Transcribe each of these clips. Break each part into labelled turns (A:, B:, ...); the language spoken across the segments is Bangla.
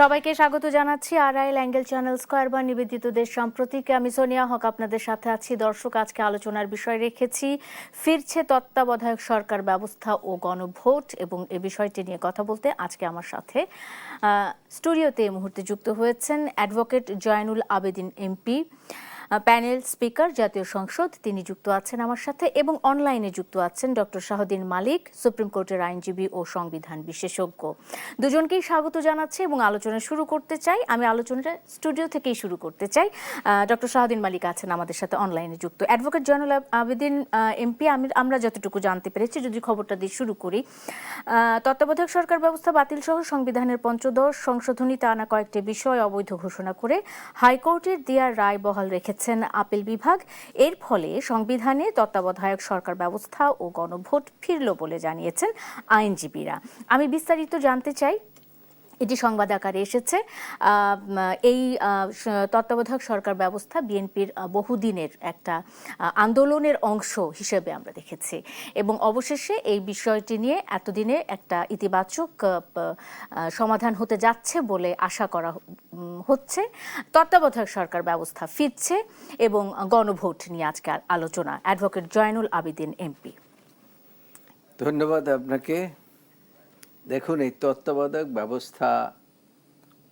A: সবাইকে স্বাগত জানাচ্ছি আরআইএল অ্যাঙ্গেল চ্যানেল স্কয়ার বা নিবেদিত দেশ সম্প্রতিকে। আমি সোনিয়া হক আপনাদের সাথে আছি। দর্শক, আজকে আলোচনার বিষয় রেখেছি ফিরছে তত্ত্বাবধায়ক সরকার ব্যবস্থা ও গণভোট, এবং এ বিষয়টি নিয়ে কথা বলতে আজকে আমার সাথে স্টুডিওতে এই মুহূর্তে যুক্ত হয়েছেন advocate Zainul Abedin MP, panel speaker জাতীয় সংসদ, তিনি যুক্ত আছেন আমার সাথে, এবং অনলাইনে যুক্ত আছেন ডক্টর শাহদ্দিন মালিক, সুপ্রিম কোর্টের আইনজীবী ও সংবিধান বিশেষজ্ঞ। দুজনকেই স্বাগত জানাচ্ছি এবং আলোচনা শুরু করতে চাই। আমি আলোচনাটা স্টুডিও থেকেই শুরু করতে চাই। ডক্টর শাহদ্দিন মালিক আছেন আমাদের সাথে অনলাইনে যুক্ত। অ্যাডভোকেট জয়নুল আবেদিন এমপি, আমরা যতটুকু জানতে পেরেছি, যদি খবরটা দিয়ে শুরু করি, তত্ত্বাবধায়ক সরকার ব্যবস্থা বাতিল সহ সংবিধানের পঞ্চদশ সংশোধনীতে আনা কয়েকটি বিষয় অবৈধ ঘোষণা করে হাইকোর্টের দেয়া রায় বহাল রেখেছেন আপিল বিভাগ। এর ফলে সংবিধানে তত্ত্বাবধায়ক সরকার ব্যবস্থা ও গণভোট ফিরল বলে জানিয়েছেন আইনজীবীরা। আমি বিস্তারিত জানতে চাই, এটি সংবাদ আকারে এসেছে। এই তত্ত্বাবধায়ক সরকার ব্যবস্থা বিএনপির বহুদিনের একটা আন্দোলনের অংশ হিসেবে আমরা দেখেছি, এবং অবশেষে এই বিষয়টি নিয়ে এতদিনে একটা ইতিবাচক সমাধান হতে যাচ্ছে বলে আশা করা হচ্ছে। তত্ত্বাবধায়ক সরকার ব্যবস্থা ফিরছে এবং গণভোট নিয়ে আজকে আলোচনা। Advocate Zainul Abedin MP.
B: ধন্যবাদ আপনাকে। দেখুন, এই তত্ত্বাবধায়ক ব্যবস্থা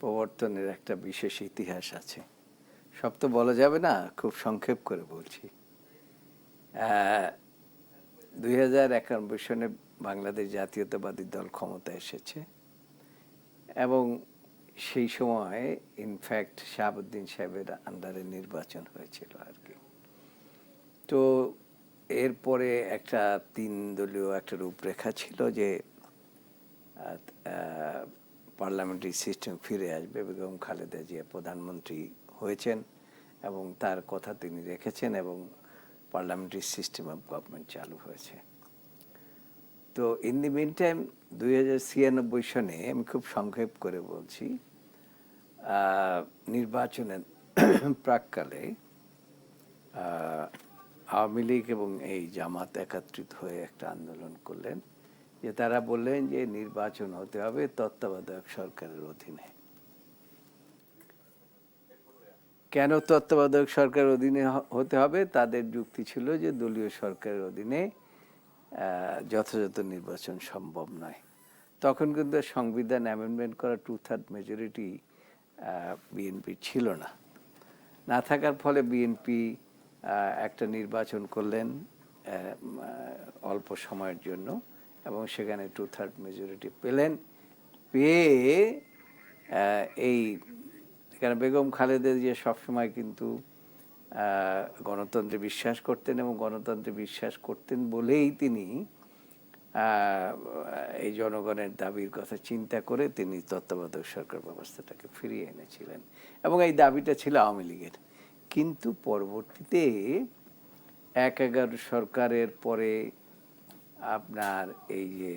B: প্রবর্তনের একটা বিশেষ ইতিহাস আছে। সব তো বলা যাবে না, খুব সংক্ষেপ করে বলছি। 2091 সনে বাংলাদেশ জাতীয়তাবাদী দল ক্ষমতায় এসেছে, এবং সেই সময় ইনফ্যাক্ট শাহাবুদ্দিন সাহেবের আন্ডারে নির্বাচন হয়েছিল আর কি। তো এরপরে একটা 3 দলীয় একটা রূপরেখা ছিল যে পার্লামেন্টারি সিস্টেম ফিরে আসবে। বেগম খালেদা জিয়া প্রধানমন্ত্রী হয়েছেন এবং তার কথা তিনি রেখেছেন, এবং পার্লামেন্টারি সিস্টেম অফ গভর্নমেন্ট চালু হয়েছে। তো ইন দি মিন টাইম 2096 সনে, আমি খুব সংক্ষেপ করে বলছি, নির্বাচনের প্রাককালে আওয়ামী লীগ এবং এই জামাত একত্রিত হয়ে একটা আন্দোলন করলেন, যে তারা বললেন যে নির্বাচন হতে হবে তত্ত্বাবধায়ক সরকারের অধীনে। কেন তত্ত্বাবধায়ক সরকারের অধীনে হতে হবে? তাদের যুক্তি ছিল যে দলীয় সরকারের অধীনে যথাযথ নির্বাচন সম্ভব নয়। তখন কিন্তু সংবিধান অ্যামেন্ডমেন্ট করা 2/3 মেজরিটি বিএনপি ছিল না। না থাকার ফলে বিএনপি একটা নির্বাচন করলেন অল্প সময়ের জন্য, এবং সেখানে 2/3 মেজরিটি পেলেন। পেয়ে এই এখানে বেগম খালেদা জিয়া সবসময় কিন্তু গণতন্ত্রে বিশ্বাস করতেন, এবং গণতন্ত্রে বিশ্বাস করতেন বলেই তিনি এই জনগণের দাবির কথা চিন্তা করে তিনি তত্ত্বাবধায়ক সরকার ব্যবস্থাটাকে ফিরিয়ে এনেছিলেন, এবং এই দাবিটা ছিল আওয়ামী লীগের। কিন্তু পরবর্তীতে 1/11 সরকারের পরে আপনার এই যে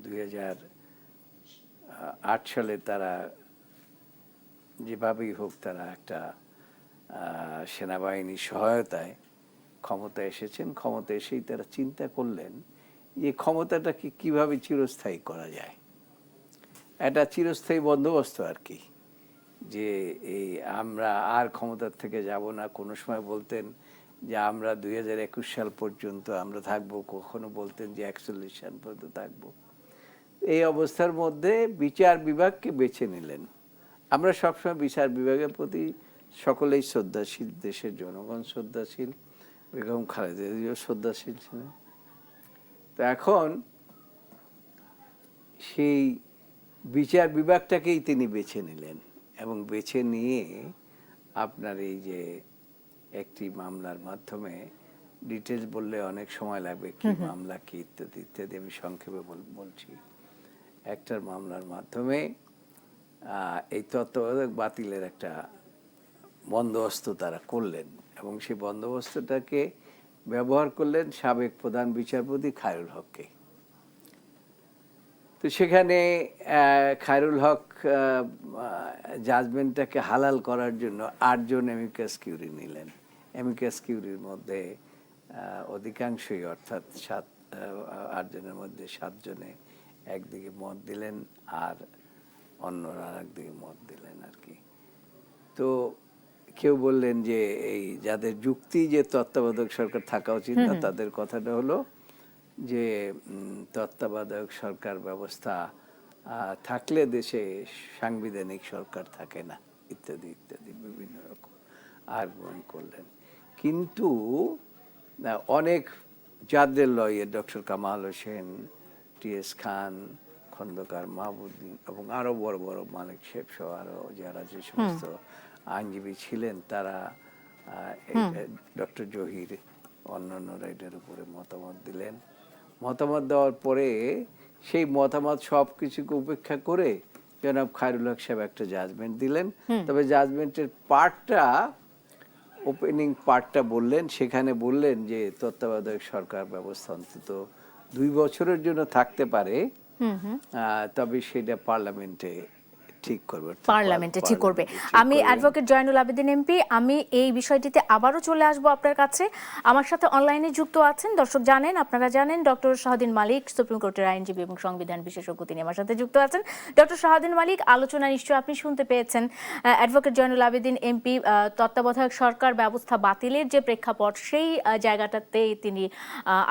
B: 2008 সালে তারা যেভাবেই হোক তারা একটা সেনাবাহিনীর সহায়তায় ক্ষমতা এসেছেন। ক্ষমতা এসেই তারা চিন্তা করলেন যে ক্ষমতাটাকে কিভাবে চিরস্থায়ী করা যায়, একটা চিরস্থায়ী বন্দোবস্ত আর কি, যে এই আমরা আর ক্ষমতার থেকে যাব না। কোনো সময় বলতেন যে আমরা 2021 সাল পর্যন্ত আমরা থাকবো, কখনো বলতেন যে 41 সাল পর্যন্ত থাকবো। এই অবস্থার মধ্যে বিচার বিভাগকে বেছে নিলেন। আমরা সবসময় বিচার বিভাগের প্রতি সকলেই শ্রদ্ধাশীল, দেশের জনগণ শ্রদ্ধাশীল, বেগম খালেদা জিয়াও শ্রদ্ধাশীল ছিলেন। তো এখন সেই বিচার বিভাগটাকেই তিনি বেছে নিলেন, এবং বেছে নিয়ে আপনার এই যে একটি মামলার মাধ্যমে, ডিটেলস বললে অনেক সময় লাগবে, কি মামলা কি ইত্যাদি ইত্যাদি, আমি সংক্ষেপে বলছি। একটার মামলার মাধ্যমে এই তত্ত্বাবধায়ক বাতিলের একটা বন্দোবস্ত তারা করলেন, এবং সেই বন্দোবস্তটাকে ব্যবহার করলেন সাবেক প্রধান বিচারপতি খায়রুল হককে। তো সেখানে খায়রুল হক জাজমেন্টটাকে হালাল করার জন্য 8 জন অ্যামিকাস কিউরি নিলেন। অ্যামিকাস কিউরির মধ্যে অধিকাংশই, অর্থাৎ 8 জনের মধ্যে 7 জনে একদিকে মত দিলেন আর অন্যরা আরেকদিকে মত দিলেন আর কি। তো কেউ বললেন যে এই যাদের যুক্তি যে তত্ত্বাবধায়ক সরকার থাকা উচিত না, তাদের কথাটা হলো যে তত্ত্বাবধায়ক সরকার ব্যবস্থা থাকলে দেশে সাংবিধানিক সরকার থাকে না, ইত্যাদি ইত্যাদি বিভিন্ন রকম আর্গুমেন্ট করলেন। কিন্তু অনেক যাদের লয়ের ডক্টর কামাল হোসেন, টি.এস. খান, খন্দকার মাহবুদ্দিন এবং আরো বড় বড় মালিক সাহেব সহ আরো যারা যে সমস্ত আইনজীবী ছিলেন তারা ডক্টর জহির অন্যান্যরা এটার উপরে মতামত দিলেন। মতামত দেওয়ার পরে সেই মতামত সব কিছুকে উপেক্ষা করে জনাব খায়রুল হক সাহেব একটা জাজমেন্ট দিলেন। তবে জাজমেন্টের ওপেনিং পার্টটা বললেন, সেখানে বললেন যে তত্ত্বাবধায়ক সরকার ব্যবস্থা অন্তত 2 বছরের জন্য থাকতে পারে, তবে সেটা পার্লামেন্টে ঠিক করবে।
A: আমি অ্যাডভোকেট জয়নুল আবেদিন এমপি, আমি এই বিষয়টিতে আবারও চলে আসব আপনার কাছে। আমার সাথে অনলাইনে যুক্ত আছেন, দর্শক জানেন, আপনারা জানেন, ডক্টর শাহদ্দিন মালিক, সুপ্রিম কোর্টের আইনজীবী এবং সংবিধান বিশেষজ্ঞ, তিনি আমার সাথে যুক্ত আছেন। ডক্টর শাহদ্দিন মালিক, আলোচনা নিশ্চয়ই আপনি শুনতে পেয়েছেন। অ্যাডভোকেট জয়নুল আবেদিন এমপি তত্ত্বাবধায়ক সরকার ব্যবস্থা বাতিলের যে প্রেক্ষাপট, সেই জায়গাটাতে তিনি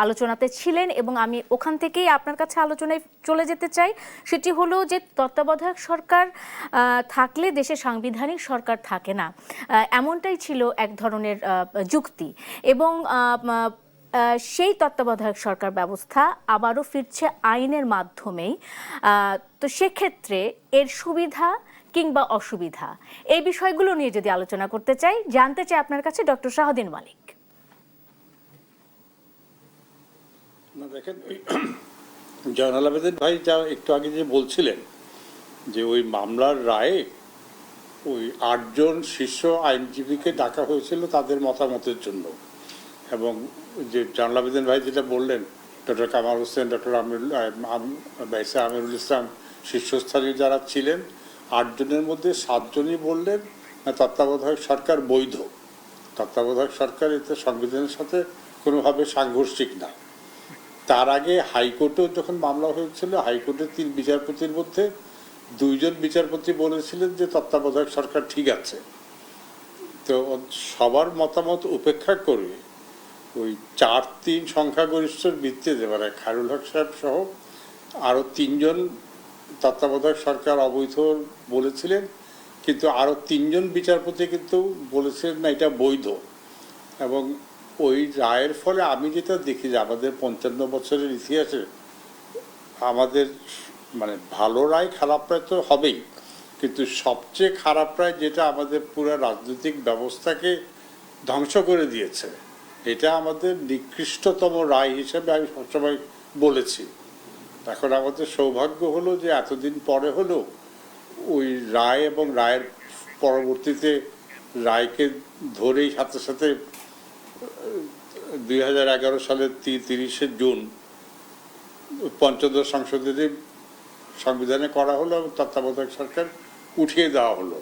A: আলোচনাতে ছিলেন এবং আমি ওখান থেকেই আপনার কাছে আলোচনায় চলে যেতে চাই। সেটি হলো যে তত্ত্বাবধায়ক সরকার থাকলে দেশে সাংবিধানিক সরকার থাকে না, এমনটাই ছিল এক ধরনের যুক্তি। এবং সেই তত্ত্বাবধায়ক সরকার ব্যবস্থা আবারও ফিরছে আইনের মাধ্যমেই। তো সেক্ষেত্রে এর সুবিধা কিংবা অসুবিধা, এই বিষয়গুলো নিয়ে যদি আলোচনা করতে চাই, জানতে চাই আপনার কাছে ডক্টর শাহদ্দিন মালিক।
C: দেখেন, জয়নুল আবেদিন ভাই যা একটু আগে যে বলছিলেন যে ওই মামলার রায়ে ওই 8 জন শীর্ষ আইনজীবীকে ডাকা হয়েছিল তাদের মতামতের জন্য, এবং যে জয়নুল আবেদিন ভাই যেটা বললেন, ডক্টর কামাল হোসেন, ডক্টর আমিরুল ইসলাম শীর্ষস্থানীয় যারা ছিলেন 8 জনের মধ্যে 7 জনই বললেন তত্ত্বাবধায়ক সরকার বৈধ, তত্ত্বাবধায়ক সরকার এতে সংবিধানের সাথে কোনোভাবে সাংঘর্ষিক না। তার আগে হাইকোর্টেও যখন মামলা হয়েছিল, হাইকোর্টের 3 বিচারপতির মধ্যে 2 জন বিচারপতি বলেছিলেন যে তত্ত্বাবধায়ক সরকার ঠিক আছে। তো সবার মতামত উপেক্ষা করে ওই 4-3 সংখ্যাগরিষ্ঠের ভিত্তিতে, মানে খায়রুল হক সাহেব সহ আরও 3 জন তত্ত্বাবধায়ক সরকার অবৈধ বলেছিলেন, কিন্তু আরও 3 জন বিচারপতি কিন্তু বলেছিলেন না এটা বৈধ। এবং ওই রায়ের ফলে আমি যেটা দেখি যে আমাদের 55 বছরের ইতিহাসে আমাদের মানে ভালো রায় খারাপ রায় তো হবেই, কিন্তু সবচেয়ে খারাপ রায় যেটা আমাদের পুরো রাজনৈতিক ব্যবস্থাকে ধ্বংস করে দিয়েছে, এটা আমাদের নিকৃষ্টতম রায় হিসেবে আমি সবসময় বলেছি। এখন আমাদের সৌভাগ্য হলো যে এতদিন পরে হলো ওই রায় এবং রায়ের পরবর্তীতে রায়কে ধরেই সাথে সাথে 2011 সালের 30 জুন পঞ্চদশ সংশোধনী সংবিধানে করা হলো এবং তত্ত্বাবধায়ক সরকার উঠিয়ে দেওয়া হলো।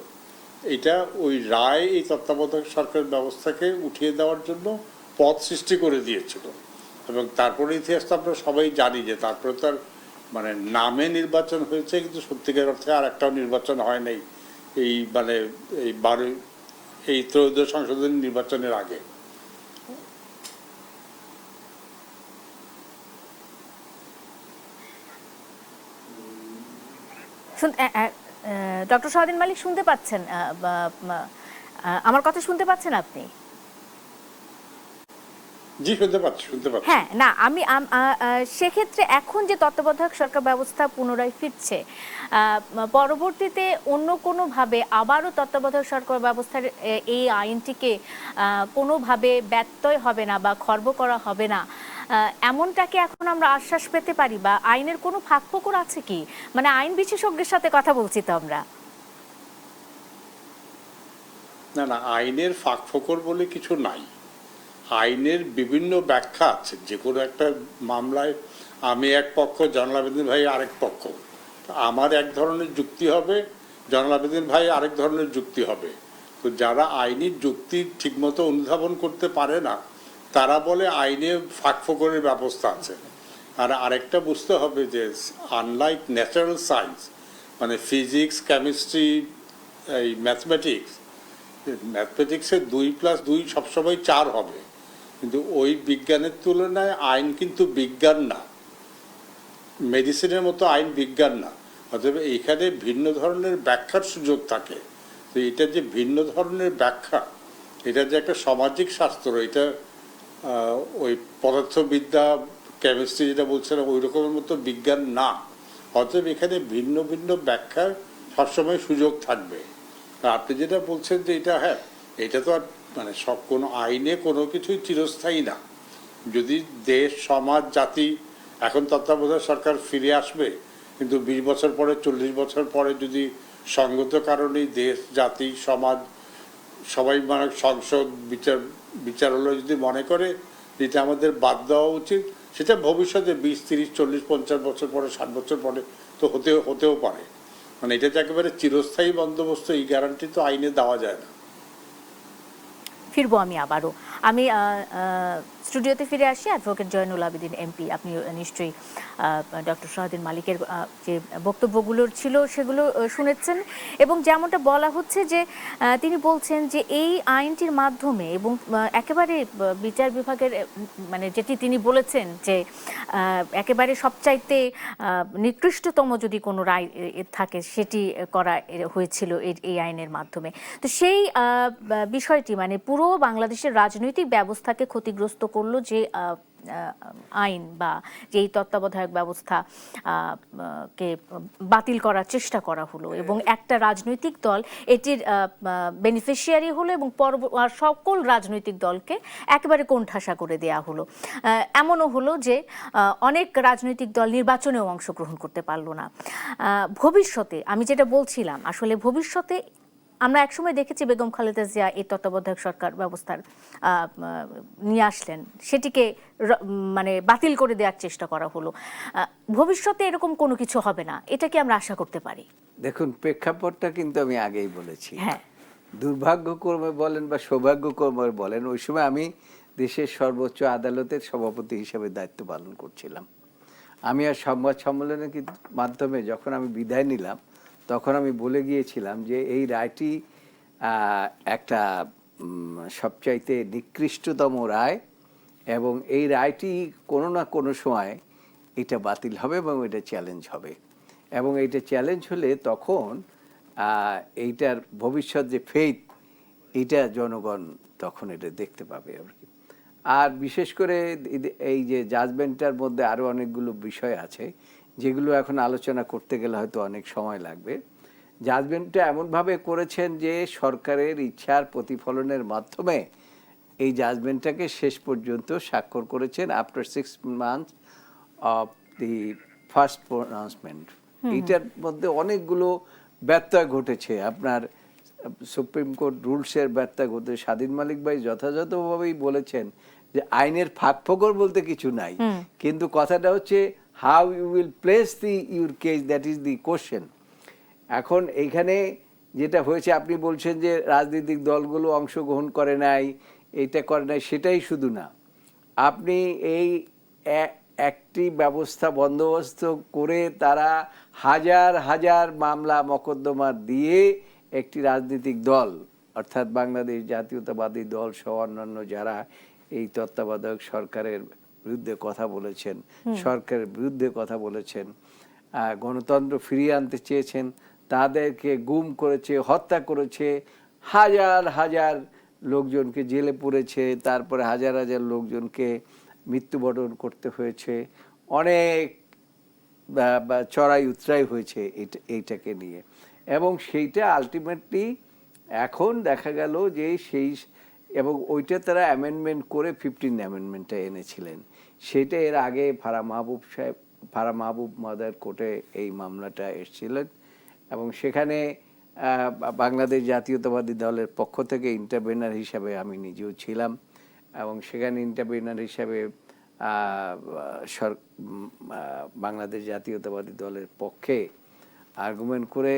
C: এটা ওই রায় এই তত্ত্বাবধায়ক সরকার ব্যবস্থাকে উঠিয়ে দেওয়ার জন্য পথ সৃষ্টি করে দিয়েছিল। এবং তারপরে ইতিহাসটা আমরা সবাই জানি যে তারপরে তার মানে নামে নির্বাচন হয়েছে, কিন্তু সত্যিকার অর্থে আর একটাও নির্বাচন হয় নাই এই মানে এই 13th সংশোধনী নির্বাচনের আগে।
A: ডক্টর শাহদ্দিন মালিক শুনতে পাচ্ছেন? আমার কথা শুনতে পাচ্ছেন আপনি?
C: জি, শুনতে পাচ্ছি।
A: হ্যাঁ, না আমি সেক্ষেত্রে এখন যে তত্ত্বাবধায়ক সরকার ব্যবস্থা পুনরায় ফিরছে, পরবর্তীতে অন্য কোনোভাবে আবারও তত্ত্বাবধায়ক সরকার ব্যবস্থার এই আইনটিকে কোনোভাবে ব্যত্যয় হবে না বা খর্ব করা হবে না, এমনটাকে এখন আমরা আশ্বাস পেতে পারি? বা আইনের কোনো ফাঁকফোকর আছে কি? মানে আইন বিশেষজ্ঞের সাথে কথা বলছি তো আমরা।
C: না, আইনের ফাঁকফোকর বলে কিছু নাই। আইনের বিভিন্ন ব্যাখ্যা আছে। যে কোনো একটা মামলায় আমি এক পক্ষ, জয়নুল আবেদিন ভাই আরেক পক্ষ। আমার এক ধরনের যুক্তি হবে, জয়নুল আবেদিন ভাই আরেক ধরনের যুক্তি হবে। তো যারা আইনি যুক্তি ঠিকমতো অনুধাবন করতে পারে না, তারা বলে আইনে ফাঁকফোকরের ব্যবস্থা আছে। আর আরেকটা বুঝতে হবে যে আনলাইক ন্যাচারাল সায়েন্স, মানে ফিজিক্স, কেমিস্ট্রি, এই ম্যাথমেটিক্সে 2+2 সবসময় 4 হবে, কিন্তু ওই বিজ্ঞানের তুলনায় আইন কিন্তু বিজ্ঞান না, মেডিসিনের মতো আইন বিজ্ঞান না। অতএব এইখানে ভিন্ন ধরনের ব্যাখ্যার সুযোগ থাকে। তো এটা যে ভিন্ন ধরনের ব্যাখ্যা, এটা যে একটা সামাজিক শাস্ত্র, এটা ওই পদার্থবিদ্যা, কেমিস্ট্রি যেটা বলছিলাম ওই রকমের মতো বিজ্ঞান না। অতএব এখানে ভিন্ন ভিন্ন ব্যাখ্যার সবসময় সুযোগ থাকবে। আর আপনি যেটা বলছেন যে এটা, হ্যাঁ, এটা তো আর মানে সব কোনো আইনে কোনো কিছুই চিরস্থায়ী না। যদি দেশ, সমাজ, জাতি, এখন তত্ত্বাবধায়ক সরকার ফিরে আসবে, কিন্তু 20 বছর পরে, 40 বছর পরে যদি সঙ্গত কারণেই দেশ, জাতি, সমাজ সবাই, মানে সংসদ, বিচারালয় যদি মনে করে যেটা আমাদের বাদ দেওয়া উচিত, সেটা ভবিষ্যতে 20, 30, 40, 50 বছর পরে, 60 বছর পরে তো হতেও পারে। মানে এটা যে একেবারে চিরস্থায়ী বন্দোবস্ত, এই গ্যারান্টি তো আইনে দেওয়া যায় না।
A: ফিরবো আমি আবারও। আমি স্টুডিওতে ফিরে আসি। অ্যাডভোকেট জয়নুল আবেদিন এমপি, আপনি নিশ্চয়ই ডক্টর শাহদ্দিন মালিকের যে বক্তব্যগুলোর ছিল সেগুলো শুনেছেন, এবং যেমনটা বলা হচ্ছে যে তিনি বলছেন যে এই আইনটির মাধ্যমে এবং একেবারে বিচার বিভাগের মানে যেটি তিনি বলেছেন যে একেবারে সবচাইতে নিকৃষ্টতম যদি কোনো রায় থাকে সেটি করা হয়েছিল এই আইনের মাধ্যমে। তো সেই বিষয়টি মানে পুরো বাংলাদেশের রাজনৈতিক ব্যবস্থাকে ক্ষতিগ্রস্ত করলো যে আইন বা যেই তত্ত্বাবধায়ক ব্যবস্থা কে বাতিল করার চেষ্টা করা হলো, এবং একটা রাজনৈতিক দল এটির বেনিফিশিয়ারি হলো এবং সকল রাজনৈতিক দলকে একেবারে কোণঠাসা করে দেয়া হলো। এমনও হলো যে অনেক রাজনৈতিক দল নির্বাচনেও অংশগ্রহণ করতে পারলো না। ভবিষ্যতে আমি যেটা বলছিলাম, আসলে ভবিষ্যতে আমরা একসময় দেখেছি বেগম খালেদা জিয়া এই তত্ত্বাবধায়ক সরকার ব্যবস্থার নিয়ে আসলেন, সেটিকে মানে বাতিল করে দেওয়ার চেষ্টা করা হলো। ভবিষ্যতে এরকম কোনো কিছু হবে না, এটা কি আমরা আশা করতে পারি?
B: দেখুন, প্রেক্ষাপটটা কিন্তু আমি আগেই বলেছি।
A: হ্যাঁ,
B: দুর্ভাগ্যক্রমে বলেন বা সৌভাগ্যক্রমে বলেন, ওই সময় আমি দেশের সর্বোচ্চ আদালতের সভাপতি হিসেবে দায়িত্ব পালন করছিলাম। আমি আর সংবাদ সম্মেলনের মাধ্যমে যখন আমি বিদায় নিলাম, তখন আমি বলে গিয়েছিলাম যে এই রায়টি একটা সবচাইতে নিকৃষ্টতম রায়, এবং এই রায়টি কোনো না কোনো সময় এটা বাতিল হবে এবং এটা চ্যালেঞ্জ হবে, এবং এইটা চ্যালেঞ্জ হলে তখন এইটার ভবিষ্যৎ যে ফেইথ, এটা জনগণ তখন এটা দেখতে পাবে আর কি। আর বিশেষ করে এই যে জাজমেন্টটার মধ্যে আরও অনেকগুলো বিষয় আছে যেগুলো এখন আলোচনা করতে গেলে হয়তো অনেক সময় লাগবে। জাজমেন্টটা এমনভাবে করেছেন যে সরকারের ইচ্ছার প্রতিফলনের মাধ্যমে এই জাজমেন্টটাকে শেষ পর্যন্ত স্বাক্ষর করেছেন after 6 months of the first pronouncement. এইটার মধ্যে অনেকগুলো ব্যত্যয় ঘটেছে, আপনার সুপ্রিম কোর্ট রুলসের ব্যত্যয় ঘটেছে। স্বাধীন মালিক ভাই যথাযথভাবেই বলেছেন যে আইনের ফাঁকফোকর বলতে কিছু নাই, কিন্তু কথাটা হচ্ছে how you will place your case, that is the question. এখন এইখানে যেটা হয়েছে, আপনি বলছেন যে রাজনৈতিক দলগুলো অংশগ্রহণ করে নাই, এইটা করে নাই, সেটাই শুধু না, আপনি এই একটি ব্যবস্থা বন্দোবস্ত করে তারা হাজার হাজার মামলা মকদ্দমা দিয়ে একটি রাজনৈতিক দল, অর্থাৎ বাংলাদেশ জাতীয়তাবাদী দল সহ অন্যান্য যারা এই তত্ত্বাবধায়ক সরকারের বিরুদ্ধে কথা বলেছেন, সরকারের বিরুদ্ধে কথা বলেছেন, গণতন্ত্র ফিরিয়ে আনতে চেয়েছেন, তাদেরকে গুম করেছে, হত্যা করেছে, হাজার হাজার লোকজনকে জেলে পুরেছে, তারপরে হাজার হাজার লোকজনকে মৃত্যুবরণ করতে হয়েছে, অনেক চড়াই উতরাই হয়েছে এইটাকে নিয়ে। এবং সেইটা আলটিমেটলি এখন দেখা গেল যে সেই, এবং ওইটা তারা অ্যামেন্ডমেন্ট করে 15 অ্যামেন্ডমেন্টটা এনেছিলেন। সেটা এর আগে ফারা মাহবুব মহোদয়ের কোর্টে এই মামলাটা এসেছিলেন, এবং সেখানে বাংলাদেশ জাতীয়তাবাদী দলের পক্ষ থেকে ইন্টারভেনার হিসাবে আমি নিজেও ছিলাম, এবং সেখানে ইন্টারভেনার হিসাবে বাংলাদেশ জাতীয়তাবাদী দলের পক্ষে আর্গুমেন্ট করে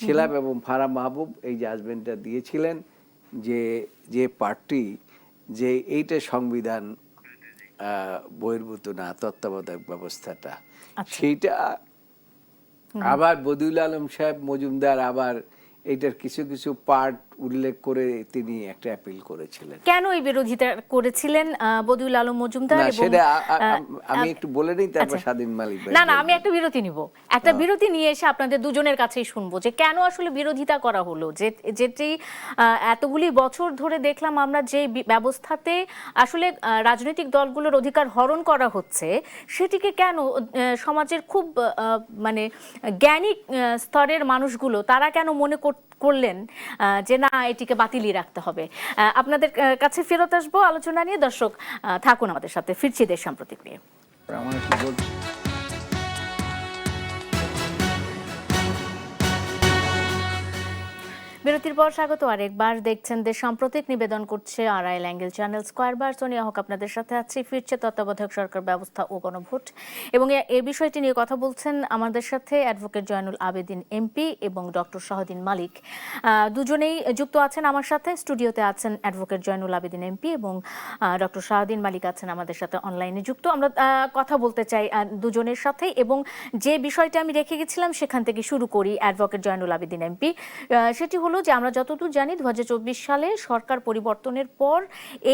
B: ছিলাম, এবং ফারা মাহবুব এই জাজমেন্টটা দিয়েছিলেন যে পার্টি যে এইটা সংবিধান বহির্ভূত না তত্ত্বাবধায়ক ব্যবস্থাটা,
A: আচ্ছা।
B: সেইটা আবার বদিউল আলম সাহেব মজুমদার আবার এটার কিছু কিছু পার্ট উল্লেখ করে তিনি একটা অ্যাপিল করেছিলেন।
A: কেন এই বিরোধিতা করেছিলেন বদিউল আলম মজুমদার?
B: না,
A: এবং
B: সেটা আমি একটু বলে নিই, তারপর
A: আচ্ছা।
B: স্বাধীন মালিক ভাই
A: না না,
B: বলবেন।
A: আমি একটা বিরতি নিব, একটা বিরতি নিয়ে এসে আপনাদের দুজনের কাছেই শুনবো যে কেন আসলে বিরোধিতা করা হলো, যেটি এতগুলি বছর ধরে দেখলাম আমরা যে ব্যবস্থাতে আসলে রাজনৈতিক দলগুলোর অধিকার হরণ করা হচ্ছে, সেটিকে কেন সমাজের খুব মানে জ্ঞানী স্তরের মানুষগুলো তারা কেন মনে করলেন যে না, এটিকে বাতিলই রাখতে হবে। আপনাদের কাছে ফেরত আসবো আলোচনা নিয়ে। দর্শক থাকুন আমাদের সাথে, ফিরছি দেশ সাম্প্রতিক নিয়ে।
B: আমার একটু বলছি।
A: বিরতির পর স্বাগত আরেকবার। দেখছেন দেশ সাম্প্রতিক, নিবেদন করছে আড়াইল অ্যাঙ্গেল চ্যানেল স্কয়ারবার। সোনিয়া হক আপনাদের সাথে আছি। ফিরছে তত্ত্বাবধায়ক সরকার ব্যবস্থা ও গণভোট, এবং এই বিষয়টি নিয়ে কথা বলছেন আমাদের সাথে অ্যাডভোকেট জয়নুল আবেদিন এমপি এবং ডক্টর শাহদ্বীন মালিক। দুজনেই যুক্ত আছেন আমার সাথে। স্টুডিওতে আছেন অ্যাডভোকেট জয়নুল আবেদিন এমপি এবং ডক্টর শাহদ্বীন মালিক আছেন আমাদের সাথে অনলাইনে যুক্ত। আমরা কথা বলতে চাই দুজনের সাথেই, এবং যে বিষয়টা আমি রেখে গেছিলাম সেখান থেকে শুরু করি। অ্যাডভোকেট জয়নুল আবেদিন এমপি, সেটি হলো যে আমরা যতদূর জানি 2024 সালে সরকার পরিবর্তনের পর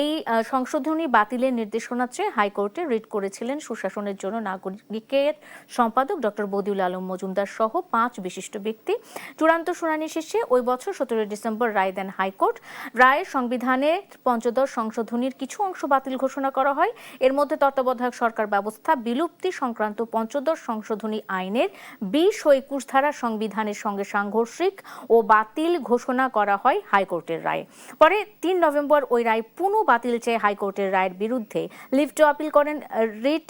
A: এই সংশোধনী বাতিলের নির্দেশনা চেয়ে হাইকোর্টে রিট করেছিলেন সুশাসনের জন্য নাগরিকের সম্পাদক ডক্টর বদিউল আলম মজুমদার সহ 5 বিশিষ্ট ব্যক্তি। চূড়ান্ত শুনানি শেষে ওই বছর 17 ডিসেম্বর রায় দেন হাইকোর্ট। রায়ে সংবিধানের পঞ্চদশ সংশোধনীর কিছু অংশ বাতিল ঘোষণা করা হয়। এর মধ্যে তত্ত্বাবধায়ক সরকার ব্যবস্থা বিলুপ্তি সংক্রান্ত পঞ্চদশ সংশোধনী আইনের 20 ও 21 ধারা সংবিধানের সঙ্গে সাংঘর্ষিক ও বাতিল ঘোষণা করা হয় হাইকোর্টের রায়ে। পরে 3 নভেম্বর ওই রায় পুনঃ বাতিল চেয়ে হাইকোর্টের রায়ের বিরুদ্ধে লিভ টু আপিল করেন রিট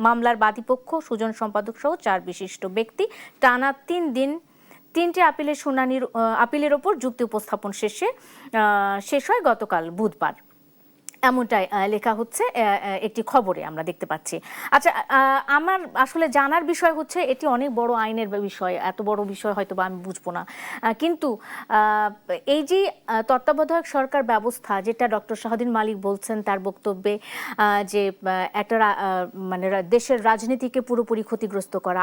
A: মামলার বাদীপক্ষ সুজন সম্পাদক সহ 4 বিশিষ্ট ব্যক্তি। টানা 3 দিন 3টি আপিলের ওপর যুক্তি উপস্থাপন শেষ হয় গতকাল বুধবার, এমনটাই লেখা হচ্ছে একটি খবরে আমরা দেখতে পাচ্ছি। আচ্ছা, আমার আসলে জানার বিষয় হচ্ছে এটি অনেক বড় আইনের বিষয়, এত বড় বিষয় হয়তো বা আমি বুঝবো না, কিন্তু এই যে তত্ত্বাবধায়ক সরকার ব্যবস্থা, যেটা ডক্টর শাহদ্বীন মালিক বলছেন তার বক্তব্যে যে একটা মানে দেশের রাজনীতিকে পুরোপুরি ক্ষতিগ্রস্ত করা,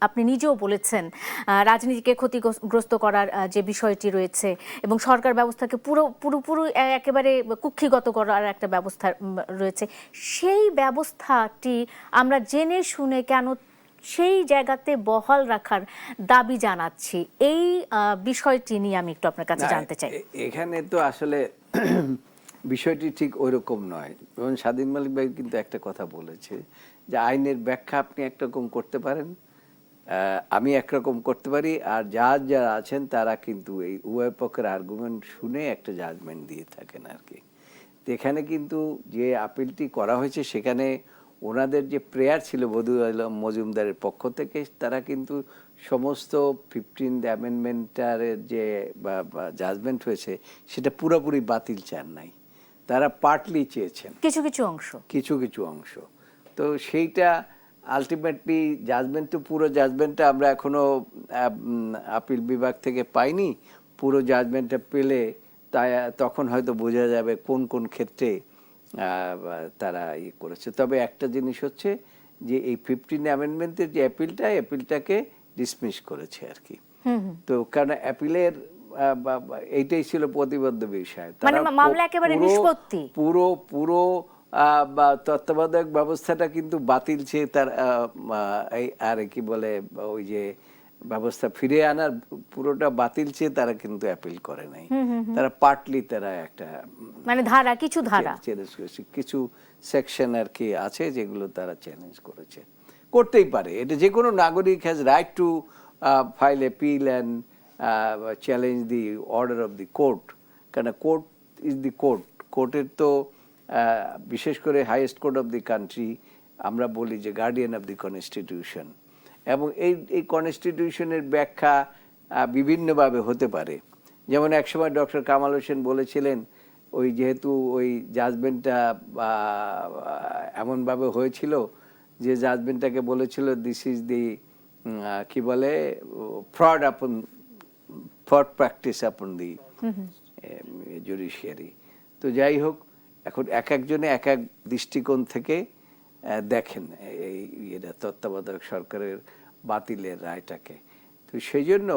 A: আপনি নিজেও বলেছেন রাজনীতিকে ক্ষতিগ্রস্ত করার যে বিষয়টি রয়েছে এবং সরকার ব্যবস্থাকে পুরোপুরি একেবারে কুক্ষিগত করার একটা ব্যবস্থা রয়েছে, সেই ব্যবস্থাটি আমরা জেনে শুনে কেন সেই জায়গাতে বহাল রাখার দাবি জানাচ্ছি? এই বিষয়টি নিয়ে আমি একটু আপনার কাছে জানতে চাই।
B: এখানে তো আসলে বিষয়টি ঠিক ওইরকম নয়। এবং স্বাধীন মালিক ভাই কিন্তু একটা কথা বলেছে যে আইনের ব্যাখ্যা আপনি একরকম করতে পারেন, আমি একরকম করতে পারি, আর যারা আছেন তারা কিন্তু এই উভয় পক্ষের আর্গুমেন্ট শুনে একটা জাজমেন্ট দিয়ে থাকেন আর কি। এখানে কিন্তু যে আপিলটি করা হয়েছে সেখানে ওনাদের যে প্রেয়ার ছিল বদিউল আলম মজুমদারের পক্ষ থেকে, তারা কিন্তু সমস্ত 15th অ্যামেন্ডমেন্টের যে জাজমেন্ট হয়েছে সেটা পুরোপুরি বাতিল চান নাই, তারা পার্টলি চেয়েছেন কিছু কিছু অংশ। তো সেইটা আলটিমেটলি জাজমেন্ট, তো পুরো জাজমেন্টটা আমরা এখনো আপিল বিভাগ থেকে পাইনি। পুরো জাজমেন্টটা পেলে তাই তখন হয়তো বোঝা যাবে কোন কোন ক্ষেত্রে তারা করেছে। তবে একটা জিনিস হচ্ছে যে এই 15 অ্যামেন্ডমেন্টের যে অ্যাপিলটাকে ডিসমিস করেছে আর কি। তো কারণ অ্যাপিলের এইটাই ছিল প্রতিবদ্ধ বিষয়,
A: মানে মামলা একেবারে নিষ্পত্তি,
B: পুরো বা তত্ত্বাবধায়ক ব্যবস্থাটা কিন্তু বাতিল চেয়ে তার আর কি বলে ওই যে ব্যবস্থা ফিরে আনার পুরোটা বাতিল চেয়ে তারা কিন্তু অ্যাপিল করে নাই, তারা পার্টলি তারা একটা
A: মানে কিছু
B: চ্যালেঞ্জ করেছে, কিছু সেকশন আর কি আছে যেগুলো তারা চ্যালেঞ্জ করেছে। করতেই পারে, এটা যে কোনো নাগরিক has right two file appeal and challenge the order of the court, কারণ কোর্ট ইজ দি কোর্ট। কোর্টের তো বিশেষ করে highest court of the country, আমরা বলি যে গার্ডিয়ান অফ দি কনস্টিটিউশন, এবং এই কনস্টিটিউশনের ব্যাখ্যা বিভিন্নভাবে হতে পারে। যেমন একসময় ডক্টর কামাল হোসেন বলেছিলেন ওই যেহেতু ওই জাজমেন্টটা এমনভাবে হয়েছিল যে জাজমেন্টটাকে বলেছিল দিস ইজ দি কি বলে ফ্রড প্র্যাকটিস আপন দি জুডিশিয়ারি। তো যাই হোক, এখন এক একজনে এক এক দৃষ্টিকোণ থেকে দেখেন এই তত্ত্বাবধায়ক সরকারের বাতিলের রায়টাকে। তো সেই জন্য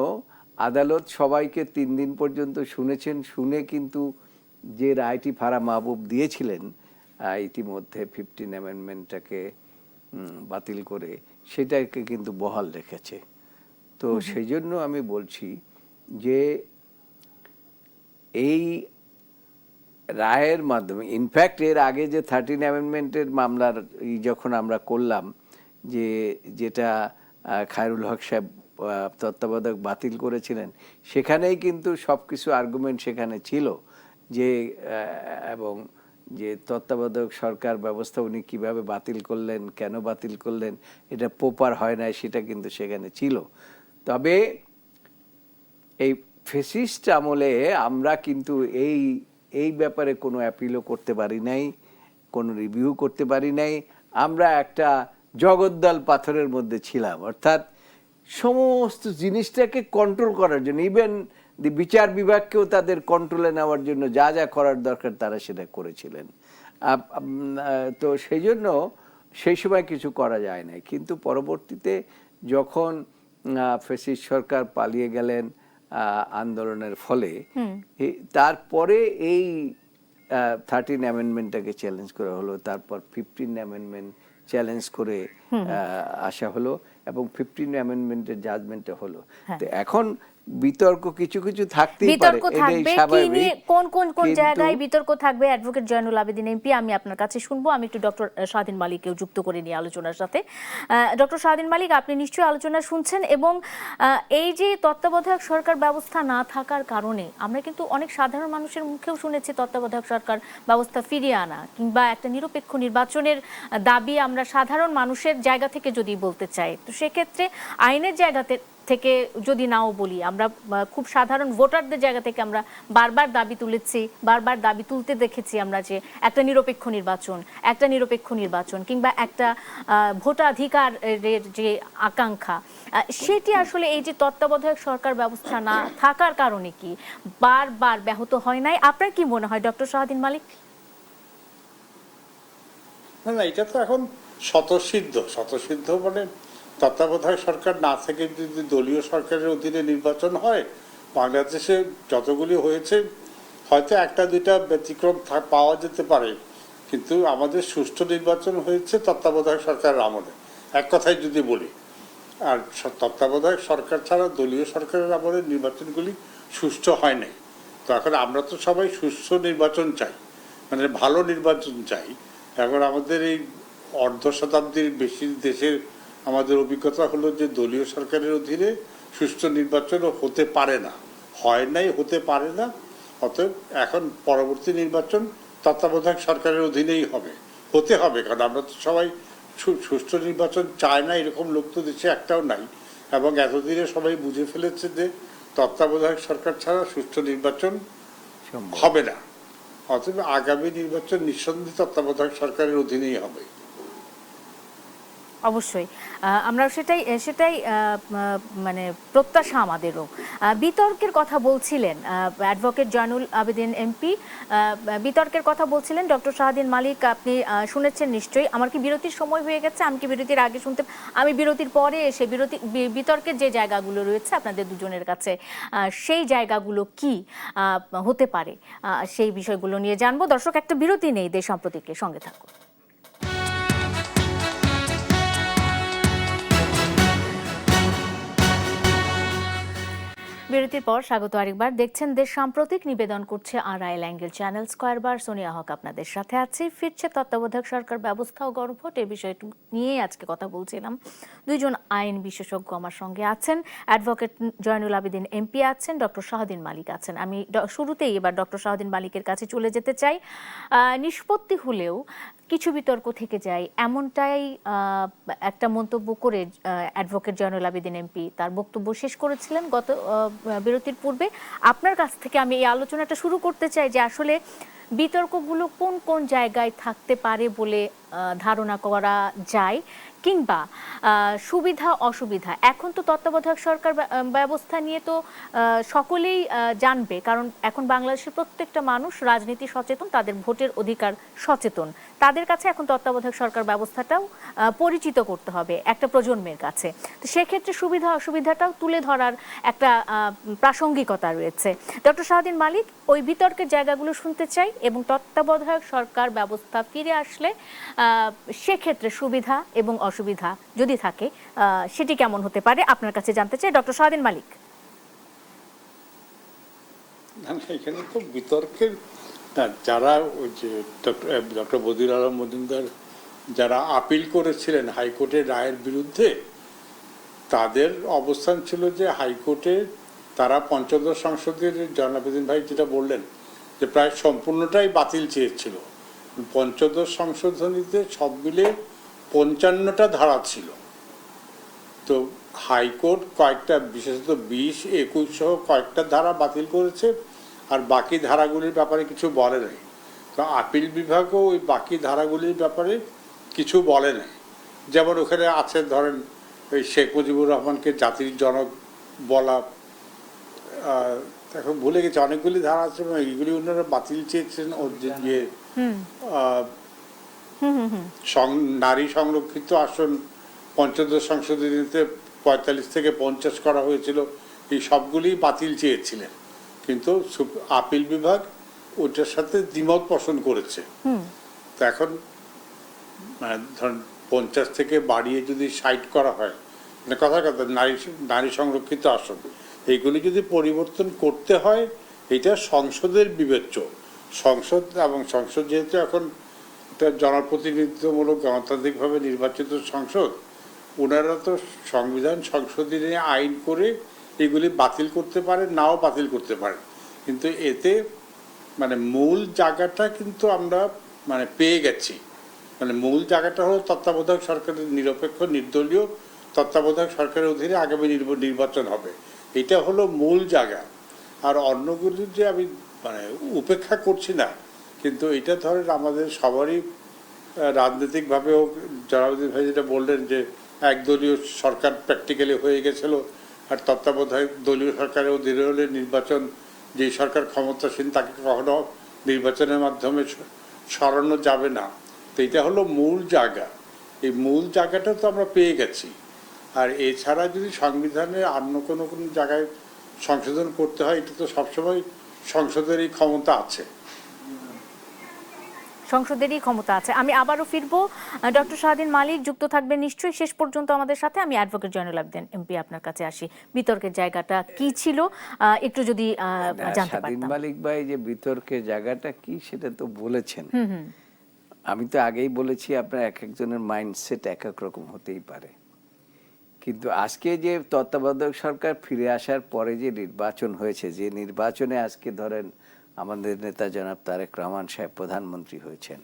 B: আদালত সবাইকে 3 দিন পর্যন্ত শুনেছেন, শুনে কিন্তু যে রায়টি ফারা মাহবুব দিয়েছিলেন ইতিমধ্যে 15 অ্যামেন্ডমেন্টটাকে বাতিল করে সেটাকে কিন্তু বহাল রেখেছে। তো সেই জন্য আমি বলছি যে এই রায়ের মাধ্যমে, ইনফ্যাক্ট এর আগে যে 13 অ্যামেন্ডমেন্টের মামলার যখন আমরা করলাম, যে যেটা খায়রুল হক সাহেব তত্ত্বাবধায়ক বাতিল করেছিলেন, সেখানেই কিন্তু সবকিছু আর্গুমেন্ট সেখানে ছিল যে এবং যে তত্ত্বাবধায়ক সরকার ব্যবস্থা উনি কিভাবে বাতিল করলেন, কেন বাতিল করলেন, এটা প্রপার হয় না, সেটা কিন্তু সেখানে ছিল। তবে এই ফেসিস্ট আমলে আমরা কিন্তু এই ব্যাপারে কোনো অ্যাপিলও করতে পারি নাই, কোনো রিভিউ করতে পারি নাই। আমরা একটা জগদ্দল পাথরের মধ্যে ছিলাম, অর্থাৎ সমস্ত জিনিসটাকে কন্ট্রোল করার জন্য, ইভেন বিচার বিভাগকেও তাদের কন্ট্রোলে নেওয়ার জন্য যা যা করার দরকার তারা সেটা করেছিলেন। তো সেই জন্য সেই সময় কিছু করা যায় নাই। কিন্তু পরবর্তীতে যখন ফ্যাসিস্ট সরকার পালিয়ে গেলেন আন্দোলনের ফলে, তারপরে এই 13 অ্যামেন্ডমেন্টটাকে চ্যালেঞ্জ করা হলো, তারপর 15 অ্যামেন্ডমেন্ট চ্যালেঞ্জ করে আসা হলো এবং 15 অ্যামেন্ডমেন্টের জাজমেন্টটা হলো। তো এখন বিতর্ক কিছু কিছু থাকতেই পারে,
A: বিতর্ক
B: এটাই
A: থাকবে। কি
B: স্বাভাবিক।
A: নিয়ে কোন জায়গায় বিতর্ক থাকবে অ্যাডভোকেট জয়নুল আবেদিন এমপি আমি আপনার কাছে শুনবো। আমি একটু ডক্টর শাহদিন মালিককেও যুক্ত করে নিয়ে আলোচনার সাথে। ডক্টর শাহদিন মালিক, আপনি নিশ্চয়ই আলোচনা শুনছেন এবং এই যে তত্ত্বাবধায়ক সরকার ব্যবস্থা না থাকার কারণে আমরা কিন্তু অনেক সাধারণ মানুষের মুখেও শুনেছি তত্ত্বাবধায়ক সরকার ব্যবস্থা ফিরিয়ে আনা কিংবা একটা নিরপেক্ষ নির্বাচনের দাবি আমরা সাধারণ মানুষের জায়গা থেকে যদি বলতে চাই, তো সেক্ষেত্রে আইনের জায়গা থেকে যদি নাও বলি, আমরা খুব সাধারণ ভোটারদের জায়গা থেকে আমরা বারবার দাবি তুলেছি, বারবার দাবি তুলতে দেখেছি আমরা যে একটা নিরপেক্ষ নির্বাচন কিংবা একটা ভোটাধিকারের যে আকাঙ্ক্ষা, সেটি আসলে এই যে তত্ত্বাবধায়ক সরকার ব্যবস্থা না থাকার কারণে কি বারবার ব্যাহত হয় নাই? আপনার কি মনে হয় ডক্টর শাহদিন মালিক?
C: না, এটা তো এখন স্বতঃসিদ্ধ মানে তত্ত্বাবধায়ক সরকার না থেকে যদি দলীয় সরকারের অধীনে নির্বাচন হয়, বাংলাদেশে যতগুলি হয়েছে হয়তো একটা দুইটা ব্যতিক্রম পাওয়া যেতে পারে, কিন্তু আমাদের সুষ্ঠু নির্বাচন হয়েছে তত্ত্বাবধায়ক সরকারের আমলে, এক কথায় যদি বলি। আর তত্ত্বাবধায়ক সরকার ছাড়া দলীয় সরকারের আমলে নির্বাচনগুলি সুষ্ঠু হয় নাই। তো এখন আমরা তো সবাই সুষ্ঠু নির্বাচন চাই, মানে ভালো নির্বাচন চাই। এখন আমাদের এই অর্ধ শতাব্দীর বেশি দেশের আমাদের অভিজ্ঞতা হলো যে দলীয় সরকারের অধীনে সুষ্ঠু নির্বাচনও হতে পারে না, হয় নাই, হতে পারে না। অতএব এখন পরবর্তী নির্বাচন তত্ত্বাবধায়ক সরকারের অধীনেই হতে হবে, কারণ আমরা তো সবাই সুষ্ঠু নির্বাচন চায় না এরকম লোক তো দেশে একটাও নাই। এবং এতদিনে সবাই বুঝে ফেলেছে যে তত্ত্বাবধায়ক সরকার ছাড়া সুষ্ঠু নির্বাচন হবে না। অতএব আগামী নির্বাচন নিঃসন্দেহে তত্ত্বাবধায়ক সরকারের অধীনেই হবে।
A: অবশ্যই আমরা সেটাই মানে প্রত্যাশা আমাদেরও। বিতর্কের কথা বলছিলেন অ্যাডভোকেট জয়নুল আবেদিন এমপি, বিতর্কের কথা বলছিলেন ডক্টর শাহদিন মালিক, আপনি শুনেছেন নিশ্চয়ই। আমার কি বিরতির সময় হয়ে গেছে? আমি কি বিরতির আগে শুনতে, আমি বিরতির পরে এসে বিতর্কের যে জায়গাগুলো রয়েছে আপনাদের দুজনের কাছে, সেই জায়গাগুলো কি হতে পারে সেই বিষয়গুলো নিয়ে জানবো। দর্শক, একটা বিরতি নেই, দেশ সাম্প্রতিকের সঙ্গে থাকুন। বিরতির পর স্বাগত আরেকবার। দেখছেন দেশ সাম্প্রতিক, নিবেদন করছে আড়াইল অ্যাঙ্গেল চ্যানেল স্কয়ারবার। সোনিয়া হক আপনাদের সাথে আছি। ফিরছে তত্ত্বাবধায়ক সরকার ব্যবস্থা ও গণভোট, এই বিষয়টি নিয়ে আজকে কথা বলছিলাম। দুইজন আইন বিশেষজ্ঞ আমার সঙ্গে আছেন, অ্যাডভোকেট জয়নুল আবেদিন এমপি আছেন, ডক্টর শাহদিন মালিক আছেন। আমি শুরুতেই এবার ডক্টর শাহদিন মালিকের কাছে চলে যেতে চাই। নিষ্পত্তি হলেও কিছু বিতর্ক থেকে যায়, এমনটাই একটা মন্তব্য করে অ্যাডভোকেট জয়নুল আবেদিন এমপি তার বক্তব্য শেষ করেছিলেন গত বিরতির পূর্বে। আপনার কাছ থেকে আমি এই আলোচনাটা শুরু করতে চাই যে আসলে বিতর্কগুলো কোন কোন জায়গায় থাকতে পারে বলে ধারণা করা যায়, কিংবা সুবিধা অসুবিধা। এখন তো তত্ত্বাবধায়ক সরকার ব্যবস্থা নিয়ে তো সকলেই জানবে, কারণ এখন বাংলাদেশের প্রত্যেকটা মানুষ রাজনীতি সচেতন, তাদের ভোটের অধিকার সচেতন। তাদের কাছে এখন তত্ত্বাবধায়ক সরকার ব্যবস্থাটাও পরিচিত করতে হবে একটা প্রজন্মের কাছে। তো সেক্ষেত্রে সুবিধা অসুবিধাটাও তুলে ধরার একটা প্রাসঙ্গিকতা রয়েছে। ডক্টর শাহদ্বীন মালিক, ওই বিতর্কের জায়গাগুলো শুনতে চাই এবং তত্ত্বাবধায়ক সরকার ব্যবস্থা ফিরে আসলে সেক্ষেত্রে সুবিধা এবং অসুবিধা যদি থাকে সেটি কেমন হতে পারে আপনার কাছে জানতে চাই ডক্টর শাহদ্বীন মালিক।
C: এখানে তো বিতর্কের যারা ওই যে ডক্টর বদিউল আলম মজুমদার যারা আপিল করেছিলেন হাইকোর্টের রায়ের বিরুদ্ধে, তাদের অবস্থান ছিল যে হাইকোর্টে তারা পঞ্চদশ সংসদের জনাবেদিন ভাই যেটা বললেন যে প্রায় সম্পূর্ণটাই বাতিল চেয়েছিল। পঞ্চদশ সংশোধনীতে সব মিলে 55টা ধারা ছিল। তো হাইকোর্ট কয়েকটা, বিশেষত 20, 21 সহ কয়েকটা ধারা বাতিল করেছে, আর বাকি ধারাগুলির ব্যাপারে কিছু বলে নাই। তো আপিল বিভাগও ওই বাকি ধারাগুলির ব্যাপারে কিছু বলে নাই। যেমন ওখানে আছে ধরেন ওই শেখ মুজিবুর রহমানকে জাতির জনক বলা, এখন ভুলে গেছে, অনেকগুলি ধারা আছে, এইগুলি ওনারা বাতিল চেয়েছেন। ওর যে নারী সংরক্ষিত আসন পঞ্চদশ সংশোধনীতে 45 থেকে 50 করা হয়েছিল, এই সবগুলি বাতিল চেয়েছিলেন, কিন্তু আপিল বিভাগ ওইটার সাথে দ্বিমত পোষণ করেছে। তো এখন ধরেন 50 থেকে বাড়িয়ে যদি 60 করা হয়, মানে কথা নারী সংরক্ষিত আসন, এইগুলি যদি পরিবর্তন করতে হয়, এটা সংসদের বিবেচ্য। সংসদ এবং সংসদ যেহেতু এখন একটা জনপ্রতিনিধিত্বমূলক গণতান্ত্রিকভাবে নির্বাচিত সংসদ, ওনারা তো সংবিধান সংশোধনী আইন করে এগুলি বাতিল করতে পারেন, নাও বাতিল করতে পারেন। কিন্তু এতে মানে মূল জায়গাটা কিন্তু আমরা মানে পেয়ে গেছি। মানে মূল জায়গাটা হলো তত্ত্বাবধায়ক সরকারের নিরপেক্ষ নির্দলীয় তত্ত্বাবধায়ক সরকারের অধীনে আগামী নির্বাচন হবে, এটা হলো মূল জায়গা। আর অন্যগুলি যে আমি মানে উপেক্ষা করছি না, কিন্তু এটা ধরেন আমাদের সবারই রাজনৈতিকভাবেও জনাবুদ্দিন ভাই যেটা বললেন যে একদলীয় সরকার প্র্যাকটিক্যালি হয়ে গেছিল, আর তত্ত্বাবধায়ক দলীয় সরকারেও দৃঢ় হলে নির্বাচন, যে সরকার ক্ষমতাসীন তাকে কখনো নির্বাচনের মাধ্যমে সরানো যাবে না। তো এটা হলো মূল জায়গা। এই মূল জায়গাটা তো আমরা পেয়ে গেছি। আর এছাড়া যদি সংবিধানের অন্য কোনো জায়গায় সংশোধন করতে হয়, এটা তো সবসময় সংসদেরই ক্ষমতা আছে।
A: সংসদেরই ক্ষমতা আছে। আমি আবারও ফিরবো, ডক্টর শাহদ্বীন মালিক যুক্ত থাকবেন নিশ্চয়ই শেষ পর্যন্ত আমাদের সাথে। আমি অ্যাডভোকেট জয়নুল আবেদিন এমপি আপনার কাছে আসি, বিতর্কের জায়গাটা কি ছিল একটু যদি জানতে
B: শাহদ্বীন
A: পারতাম।
B: মালিক ভাই যে বিতর্কের জায়গাটা কি সেটা তো বলেছেন। আমি তো আগেই বলেছি আপনার এক একজনের মাইন্ডসেট এক এক রকম হতেই পারে, কিন্তু আজকে যে তত্ত্বাবধায়ক সরকার ফিরে আসার পরে যে নির্বাচন হয়েছে, যে নির্বাচনে আজকে ধরেন আমাদের নেতা জনাব তারেক রহমান সাহেব প্রধানমন্ত্রী হয়েছেন,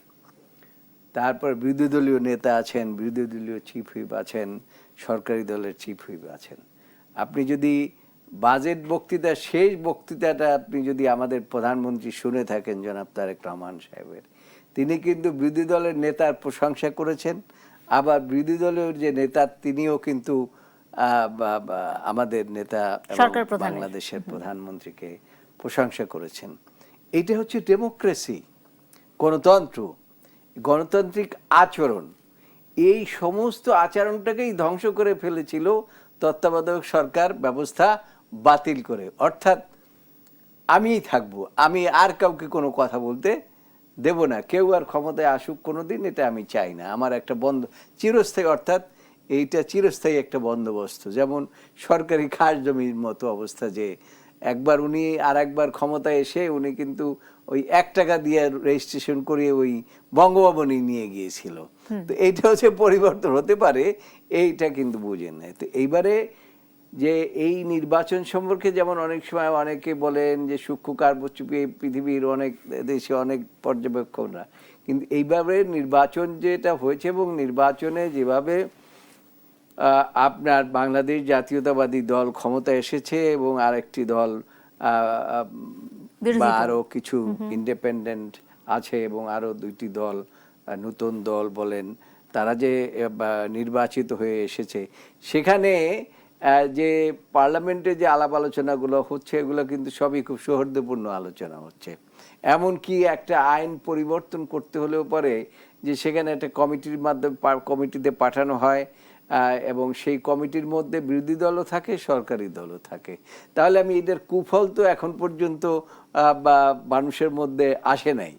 B: তারপর বিরোধী দলীয় নেতা আছেন, বিরোধী দলীয় চিফ হুইপ আছেন, সরকারি দলের চিফ হুইপ আছেন। আপনি যদি বাজেট বক্তৃতা, শেষ বক্তৃতাটা আপনি যদি আমাদের প্রধানমন্ত্রী শুনে থাকেন জনাব তারেক রহমান সাহেবের, তিনি কিন্তু বিরোধী দলের নেতার প্রশংসা করেছেন, আবার বিরোধী দলের যে নেতা তিনিও কিন্তু আমাদের নেতা বাংলাদেশের প্রধানমন্ত্রীকে প্রশংসা করেছেন। এটা হচ্ছে ডেমোক্রেসি, গণতন্ত্র, গণতান্ত্রিক আচরণ। এই সমস্ত আচরণটাকেই ধ্বংস করে ফেলেছিল তত্ত্বাবধায়ক সরকার ব্যবস্থা বাতিল করে। অর্থাৎ আমিই থাকবো, আমি আর কাউকে কোনো কথা বলতে দেব না, কেউ আর ক্ষমতায় আসুক কোনোদিন, এটা আমি চাই না। আমার একটা চিরস্থায়ী, অর্থাৎ এইটা চিরস্থায়ী একটা বন্দোবস্ত, যেমন সরকারি খাস জমির মতো অবস্থা, যে একবার উনি আর একবার ক্ষমতায় এসে উনি কিন্তু ওই 1 টাকা দিয়ে রেজিস্ট্রেশন করিয়ে ওই বঙ্গভবনে নিয়ে গিয়েছিল। তো এইটা হচ্ছে পরিবর্তন হতে পারে, এইটা কিন্তু বুঝেন না। তো এইবারে যে এই নির্বাচন সম্পর্কে যেমন অনেক সময় অনেকে বলেন যে সূক্ষ্ম কারচুপি পৃথিবীর অনেক দেশে অনেক পর্যবেক্ষণরা, কিন্তু এইভাবে নির্বাচন যেটা হয়েছে এবং নির্বাচনে যেভাবে আপনার বাংলাদেশ জাতীয়তাবাদী দল ক্ষমতা এসেছে এবং আরেকটি দল বা আরো কিছু ইন্ডিপেন্ডেন্ট আছে এবং আরো 2টি দল নতুন দল বলেন, তারা যে নির্বাচিত হয়ে এসেছে, সেখানে যে পার্লামেন্টে যে আলাপ আলোচনাগুলো হচ্ছে এগুলো কিন্তু সবই খুব সৌহার্দ্যপূর্ণ আলোচনা হচ্ছে। এমনকি একটা আইন পরিবর্তন করতে হলেও পরে যে সেখানে একটা কমিটির মাধ্যমে কমিটিতে পাঠানো হয়, এবং সেই কমিটির মধ্যে বিরোধী দলও থাকে, সরকারি দলও থাকে। তাহলে আমি এটার কুফল তো এখন পর্যন্ত বা মানুষের মধ্যে আসে নাই।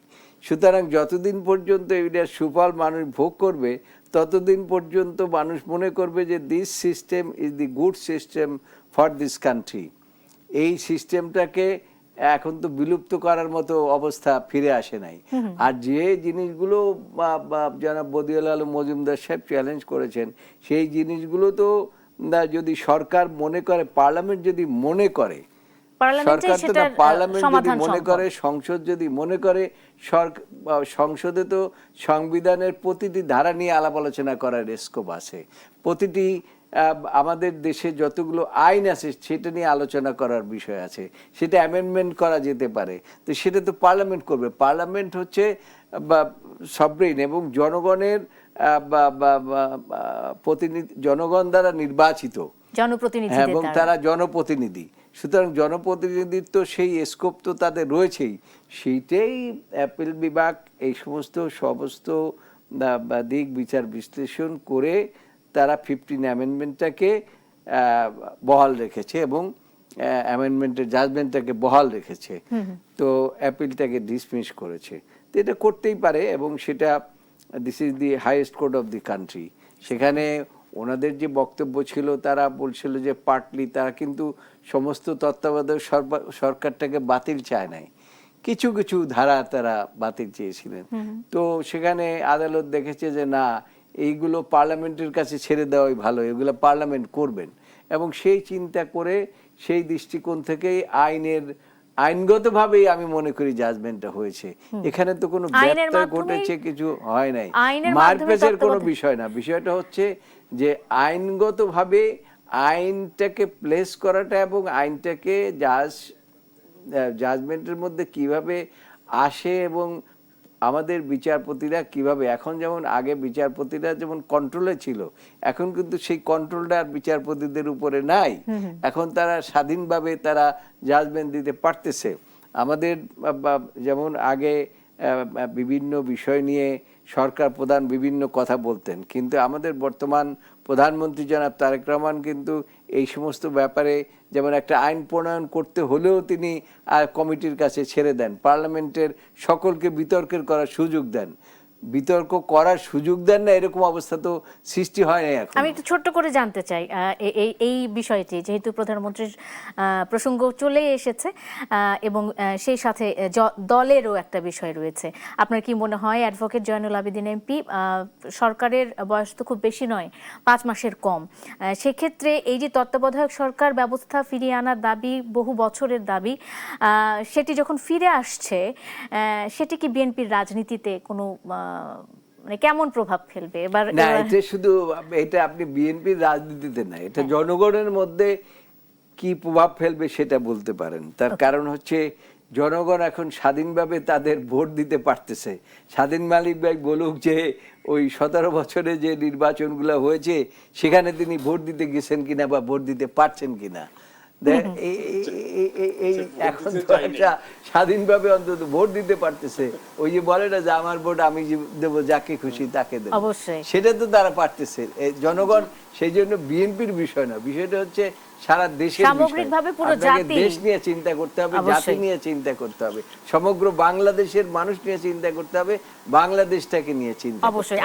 B: সুতরাং যতদিন পর্যন্ত এটার সুফল মানুষ ভোগ করবে ততদিন পর্যন্ত মানুষ মনে করবে যে this system is the good system for this country. এই সিস্টেমটাকে এখন তো বিলুপ্ত করার মতো অবস্থা ফিরে আসে নাই। আর যে জিনিসগুলো জনাব বদিউল আলম মজুমদার সাহেব চ্যালেঞ্জ করেছেন, সেই জিনিসগুলো তো যদি সরকার মনে করে, পার্লামেন্ট যদি মনে করে, সরকার তো না, পার্লামেন্ট যদি মনে করে, সংসদ যদি মনে করে, সংসদে তো সংবিধানের প্রতিটি ধারা নিয়ে আলাপ আলোচনা করার স্কোপ আছে। প্রতিটি আমাদের দেশে যতগুলো আইন আছে সেটা নিয়ে আলোচনা করার বিষয় আছে, সেটা অ্যামেন্ডমেন্ট করা যেতে পারে। তো সেটা তো পার্লামেন্ট করবে। পার্লামেন্ট হচ্ছে সভরেন এবং জনগণের প্রতিনিধি, জনগণ দ্বারা নির্বাচিত জনপ্রতিনিধি, এবং তারা জনপ্রতিনিধি। সুতরাং জনপ্রতিনিধিত্ব সেই স্কোপ তো তাদের রয়েছেই। সেইটাই অ্যাপিল বিভাগ এই সমস্ত দিক বিচার বিশ্লেষণ করে তারা 15 অ্যামেন্ডমেন্টটাকে বহাল রেখেছে এবং অ্যামেন্ডমেন্টের জাজমেন্টটাকে বহাল রেখেছে। তো অ্যাপিলটাকে ডিসমিস করেছে। তো এটা করতেই পারে, এবং সেটা this is the highest court of the country. সেখানে ওনাদের যে বক্তব্য ছিল, তারা বলছিল যে পার্টলি তারা কিন্তু সমস্ত তত্ত্বাবধায়ক সরকারটাকে বাতিল চায় নাই, কিছু কিছু ধারা তারা বাতিল চেয়েছিলেন। তো সেখানে আদালত দেখেছে যে না, এইগুলো পার্লামেন্টের কাছে ছেড়ে দেওয়াই ভালো, এগুলো পার্লামেন্ট করবেন। এবং সেই চিন্তা করে, সেই দৃষ্টিকোণ থেকেই আইনগতভাবেই আমি মনে করি জাজমেন্টটা হয়েছে। এখানে তো কোনো ব্যত্যয় ঘটেছে, কিছু হয় নাই, মারপ্যাচের কোনো বিষয় না। বিষয়টা হচ্ছে যে আইনগতভাবে আইনটাকে প্লেস করাটা এবং আইনটাকে জাজমেন্টের মধ্যে কিভাবে আসে, এবং আমাদের বিচারপতিরা কিভাবে, এখন যেমন আগে বিচারপতিরা যেমন কন্ট্রোলে ছিল, এখন কিন্তু সেই কন্ট্রোলটা আর বিচারপতিদের উপরে নাই। এখন তারা স্বাধীনভাবে তারা জাজমেন্ট দিতে পারতেছে। আমাদের যেমন আগে বিভিন্ন বিষয় নিয়ে সরকার প্রধান বিভিন্ন কথা বলতেন, কিন্তু আমাদের বর্তমান প্রধানমন্ত্রী জনাব তারেক রহমান কিন্তু এই সমস্ত ব্যাপারে, যেমন একটা আইন প্রণয়ন করতে হলেও তিনি কমিটির কাছে ছেড়ে দেন, পার্লামেন্টের সকলকে বিতর্কের করার সুযোগ দেন। বিতর্ক করার সুযোগ দেন না, এরকম অবস্থা তো সৃষ্টি হয় না এখন।
A: আমি একটু ছোট্ট করে জানতে চাই এই বিষয়টি, যেহেতু প্রধানমন্ত্রীর প্রসঙ্গ চলে এসেছে এবং সেই সাথে দলেরও একটা বিষয় রয়েছে, আপনার কি মনে হয় অ্যাডভোকেট জয়নুল আবেদিন এমপি, সরকারের বয়স তো খুব বেশি নয়, 5 মাসের কম, সেক্ষেত্রে এই যে তত্ত্বাবধায়ক সরকার ব্যবস্থা ফিরিয়ে আনার দাবি, বহু বছরের দাবি, সেটি যখন ফিরে আসছে, সেটি কি বিএনপির রাজনীতিতে কোনো মানে কেমন প্রভাব ফেলবে? এবার
B: না, এটা শুধু এটা আপনি বিএনপির রাজনীতিতে না, এটা জনগণের মধ্যে কি প্রভাব ফেলবে সেটা বলতে পারেন। তার কারণ হচ্ছে জনগণ এখন স্বাধীনভাবে তাদের ভোট দিতে পারতেছে। স্বাধীন মালিক ভাই বলুক যে ওই 17 বছরে যে নির্বাচনগুলো হয়েছে সেখানে তিনি ভোট দিতে গেছেন কিনা বা ভোট দিতে পারছেন কিনা, এখন তো একটা স্বাধীনভাবে অন্তত ভোট দিতে পারতেছে। ওই যে বলে না যে আমার ভোট আমি দেবো, যাকে খুশি তাকে দেবো, সেটা তো তারা পারতেছে জনগণ। সেই জন্য বিএনপির বিষয় না, বিষয়টা হচ্ছে সারা দেশের দেশ নিয়ে চিন্তা করতে হবে, জাতি নিয়ে চিন্তা করতে হবে, সমগ্র বাংলাদেশের মানুষ নিয়ে চিন্তা করতে হবে, বাংলাদেশটাকে নিয়ে চিন্তা।
A: অবশ্যই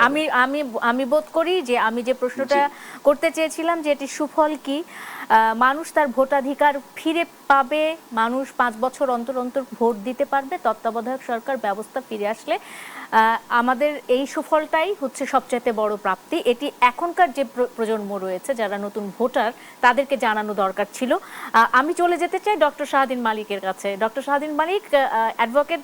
A: আমি বোধ করি যে আমি যে প্রশ্নটা করতে চেয়েছিলাম যে এটি সুফল কি, মানুষ তার ভোটাধিকার ফিরে পাবে, মানুষ 5 বছর অন্তর অন্তর ভোট দিতে পারবে তত্ত্বাবধায়ক সরকার ব্যবস্থা ফিরে আসলে। আমাদের এই সুফলটাই হচ্ছে সবচাইতে বড় প্রাপ্তি। এটি এখনকার যে প্রজন্ম রয়েছে, যারা নতুন ভোটার, তাদেরকে জানানো দরকার ছিল। আমি চলে যেতে চাই ডক্টর শাহাদিন মালিকের কাছে। ডক্টর শাহাদিন মালিক, অ্যাডভোকেট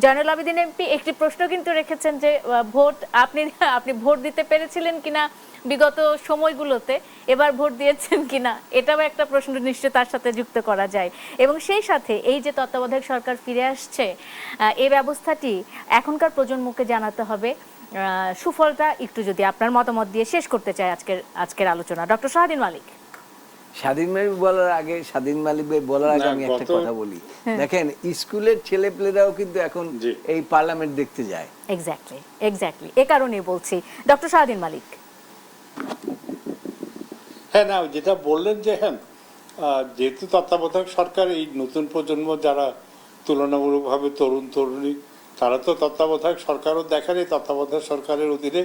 A: জয়নুল আবেদিন এমপি একটি প্রশ্ন কিন্তু রেখেছেন যে ভোট আপনি ভোট দিতে পেরেছিলেন কিনা বিগত সময়গুলোতে, এবার ভোট দিয়েছেন কিনা, এটাও একটা প্রশ্ন নিশ্চয় তার সাথে যুক্ত করা যায়। এবং সেই সাথে এই যে তত্ত্বাবধায়ক সরকার ফিরে আসছে, এই ব্যবস্থাটি এখনকার প্রজন্মকে জানাতে হবে। সুফলটা একটু যদি আপনার মতামত দিয়ে শেষ করতে চাই আজকের আলোচনা, ডক্টর শাহাদিন মালিক।
B: স্বাধীন মালিক বলার আগে আমি একটা কথা বলি। দেখেন স্কুলের ছেলেপেলেরাও কিন্তু এখন এই পার্লামেন্ট দেখতে যায়।
A: এক্স্যাক্টলি এ কারণে বলছি। ডক্টর শাহদিন মালিক।
C: হ্যাঁ, না যেটা বললেন যে হ্যাঁ, যেহেতু তত্ত্বাবধায়ক সরকার, এই নতুন প্রজন্ম যারা তুলনামূলকভাবে তরুণ তরুণী, তারা তো তত্ত্বাবধায়ক সরকারও দেখে নাই, তত্ত্বাবধায়ক সরকারের অধীনে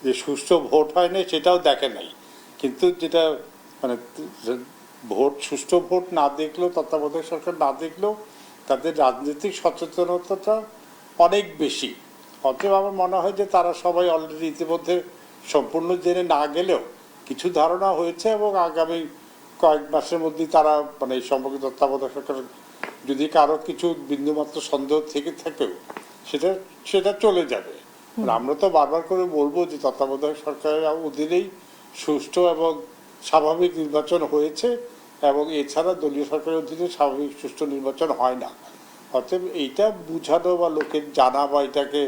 C: যে সুষ্ঠু ভোট হয় না সেটাও দেখে নাই। কিন্তু যেটা মানে সুষ্ঠু ভোট না দেখলেও, তত্ত্বাবধায়ক সরকার না দেখলেও তাদের রাজনৈতিক সচেতনতাটা অনেক বেশি। অতএব আমার মনে হয় যে তারা সবাই অলরেডি ইতিমধ্যে সম্পূর্ণ জেনে না গেলেও কিছু ধারণা হয়েছে, এবং আগামী কয়েক মাসের মধ্যেই তারা মানে এই সম্পর্কে তত্ত্বাবধায়ক সরকার যদি কারো কিছু বিন্দুমাত্র সন্দেহ থেকে থাকেও সেটা চলে যাবে। আমরা তো বারবার করে বলবো যে তত্ত্বাবধায়ক সরকারের অধীনেই সুষ্ঠু এবং স্বাভাবিক নির্বাচন হয়েছে, এবং এছাড়া দলীয় সরকারের অধীনে স্বাভাবিক সুষ্ঠু নির্বাচন হয় না। অতএব এইটা বুঝানো বা লোকের জানা বা এটাকে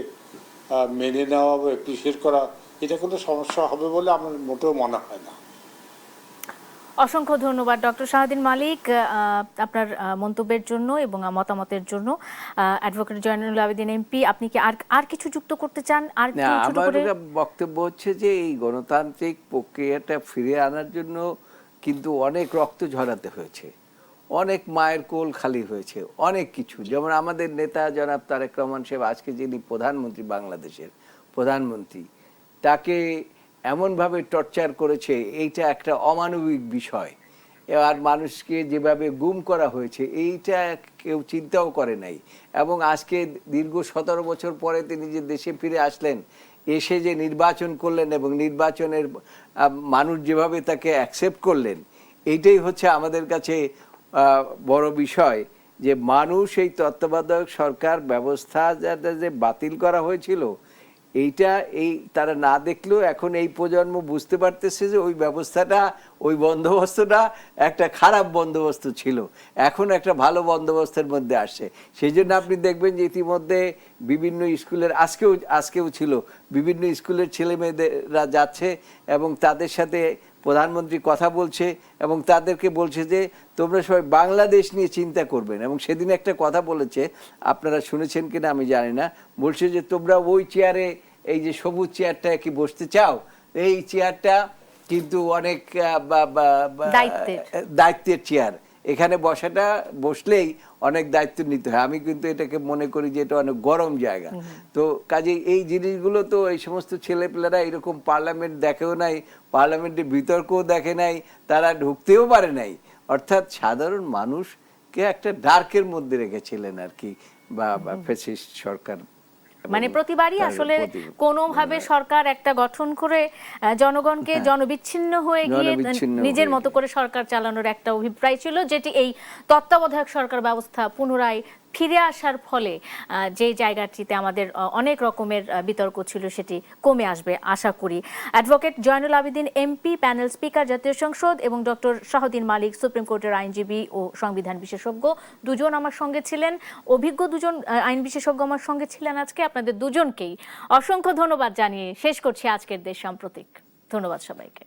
C: মেনে নেওয়া বা অ্যাপ্রিসিয়েট করা, এটা কোনো সমস্যা হবে বলে আমার মোটেও মনে হয় না।
A: অসংখ্য ধন্যবাদ ডক্টর শাহদিন মালিক আপনার মন্তব্যের জন্য এবং মতামতের জন্য। অ্যাডভোকেট জয়নুল আবেদিন এমপি, আপনি কি আর কিছু যুক্ত করতে চান? আর
B: আমার বক্তব্য হচ্ছে যে এই গণতান্ত্রিক প্রক্রিয়াটা ফিরে আনার জন্য কিন্তু অনেক রক্ত ঝরাতে হয়েছে, অনেক মায়ের কোল খালি হয়েছে, অনেক কিছু। যেমন আমাদের নেতা জনাব তারেক রহমান সাহেব, আজকে যিনি প্রধানমন্ত্রী, বাংলাদেশের প্রধানমন্ত্রী, তাকে এমনভাবে টর্চার করেছে, এইটা একটা অমানবিক বিষয়। আর মানুষকে যেভাবে গুম করা হয়েছে, এইটা কেউ চিন্তাও করে নাই। এবং আজকে দীর্ঘ 17 বছর পরে তিনি যে দেশে ফিরে আসলেন, এসে যে নির্বাচন করলেন এবং নির্বাচনের মানুষ যেভাবে তাকে অ্যাকসেপ্ট করলেন, এইটাই হচ্ছে আমাদের কাছে বড় বিষয়। যে মানুষ এই তত্ত্বাবধায়ক সরকার ব্যবস্থা যে বাতিল করা হয়েছিল, এইটা তারা না দেখলেও এখন এই প্রজন্ম বুঝতে পারতেছে যে ওই ব্যবস্থাটা, ওই বন্দোবস্তটা একটা খারাপ বন্দোবস্ত ছিল, এখন একটা ভালো বন্দোবস্তের মধ্যে আসছে। সেই জন্য আপনি দেখবেন যে ইতিমধ্যে বিভিন্ন স্কুলের, আজকেও ছিল, বিভিন্ন স্কুলের ছেলে মেয়েদেরা যাচ্ছে এবং তাদের সাথে প্রধানমন্ত্রী কথা বলছে এবং তাদেরকে বলছে যে তোমরা সবাই বাংলাদেশ নিয়ে চিন্তা করবেন। এবং সেদিন একটা কথা বলেছে, আপনারা শুনেছেন কিনা আমি জানি না, বলছে যে তোমরা ওই চেয়ারে, এই যে সবুজ চেয়ারটা কি বসতে চাও, এই চেয়ারটা কিন্তু অনেক দায়িত্বের চেয়ার, এখানে বসলেই অনেক দায়িত্ব নিতে হয়। আমি কিন্তু এটাকে মনে করি যে এটা অনেক গরম জায়গা। তো কাজে এই জিনিসগুলো তো এই সমস্ত ছেলেপেলেরা এরকম পার্লামেন্ট দেখেও নাই, পার্লামেন্টের বিতর্কও দেখে নাই, তারা ঢুকতেও পারে নাই। অর্থাৎ সাধারণ মানুষকে একটা ডার্কের মধ্যে রেখেছিলেন আর কি, বা ফ্যাসিস্ট সরকার।
A: মানে প্রতিবারই আসলে কোনোভাবে সরকার একটা গঠন করে জনগণকে জনবিচ্ছিন্ন হয়ে গিয়ে নিজের মতো করে সরকার চালানোর একটা অভিপ্রায় ছিল, যেটি এই তত্ত্বাবধায়ক সরকার ব্যবস্থা পুনরায় ফিরে আসার ফলে যে জায়গাটিতে আমাদের অনেক রকমের বিতর্ক ছিল সেটি কমে আসবে আশা করি। Advocate Zainul Abedin MP, panel speaker জাতীয় সংসদ, এবং ডক্টর শাহদিন মালিক, সুপ্রিম কোর্টের আইনজীবী ও সংবিধান বিশেষজ্ঞ, দুজন আমার সঙ্গে ছিলেন। অভিজ্ঞ দুজন আইন বিশেষজ্ঞ আমার সঙ্গে ছিলেন আজকে। আপনাদের দুজনকেই অসংখ্য ধন্যবাদ জানিয়ে শেষ করছি আজকের দেশ সাম্প্রতিক। ধন্যবাদ সবাইকে।